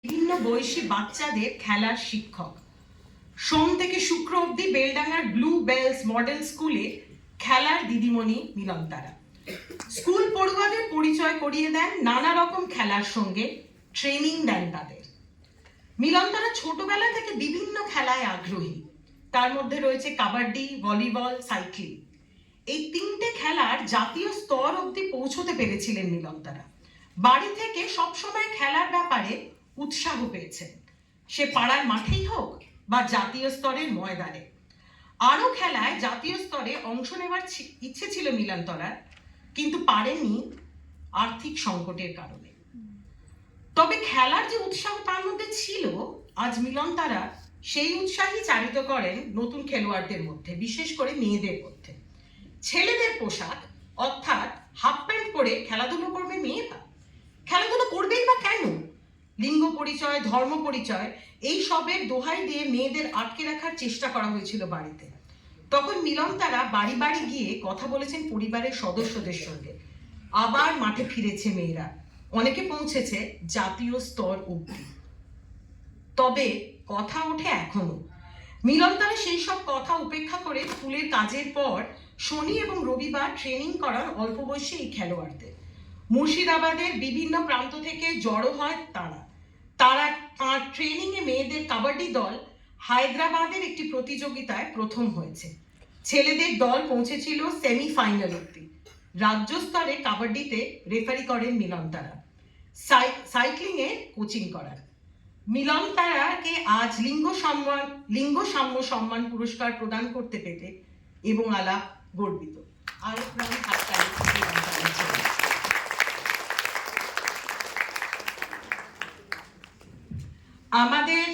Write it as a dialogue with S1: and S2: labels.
S1: বিভিন্ন বয়সী বাচ্চাদের খেলার শিক্ষক। সোম থেকে শুক্র অবধি বেলডাঙ্গার ব্লু বেলস মডেল স্কুলে খেলার দিদিমণি মিলনতারা স্কুল পড়ুয়াদের পরিচয় করিয়ে দেন নানা রকম খেলার সঙ্গে, ট্রেনিং দেন তাদের। মিলনতারা ছোটবেলা থেকে বিভিন্ন খেলায় আগ্রহী। তার মধ্যে রয়েছে কাবাডি, ভলিবল, সাইক্লিং। এই তিনটে খেলার জাতীয় স্তর অবধি পৌঁছতে পেরেছিলেন মিলনতারা। বাড়ি থেকে সবসময় খেলার ব্যাপারে উৎসাহ পেয়েছেন, সে পাড়ার মাঠেই হোক বা জাতীয় স্তরের ময়দানে। আরো খেলায় জাতীয় স্তরে অংশ নেওয়ার ইচ্ছে ছিল মিলনতারার, কিন্তু পারেননি আর্থিক সংকটের কারণে। তবে খেলার যে উৎসাহ তার মধ্যে ছিল, আজ মিলনতারা সেই উৎসাহই চালিত করেন নতুন খেলোয়াড়দের মধ্যে, বিশেষ করে মেয়েদের মধ্যে। ছেলেদের পোশাক অর্থাৎ হাফ প্যান্ট পরে খেলাধুলো করবে মেয়েরা, খেলাধুলো করবেই বা কেন? লিঙ্গ পরিচয়, ধর্ম পরিচয় এই সবের দোহাই দিয়ে মেয়েদের আটকে রাখার চেষ্টা করা হয়েছিল বাড়িতে। তখন মিলনতারা বাড়ি বাড়ি গিয়ে কথা বলেছেন পরিবারের সদস্যদের সঙ্গে। আবার মাঠে ফিরেছে মেয়েরা, অনেকে পৌঁছেছে জাতীয় স্তর অবধি। তবে কথা ওঠে এখনো। মিলনতারা সেই সব কথা উপেক্ষা করে স্কুলের কাজের পর শনি এবং রবিবার ট্রেনিং করার অল্প বয়সী এই খেলোয়াড়দের। মুর্শিদাবাদের বিভিন্ন প্রান্ত থেকে জড়ো হয় তারা। তার ট্রেনিং এ মেয়েদের কাবাডি দল হায়দ্রাবাদের একটি প্রতিযোগিতায় প্রথম হয়েছে। ছেলেদের দল পৌঁছেছিল সেমিফাইনাল অবধি। রাজ্য স্তরে কাবাডিতে রেফারি করেন মিলনতারা, সাইক্লিং এ কোচিং করান। মিলনতারাকে আজ লিঙ্গ সাম্য সম্মান পুরস্কার প্রদান করতে পেরে এবং আলাপ গর্বিত। আরো প্রাণ আমাদের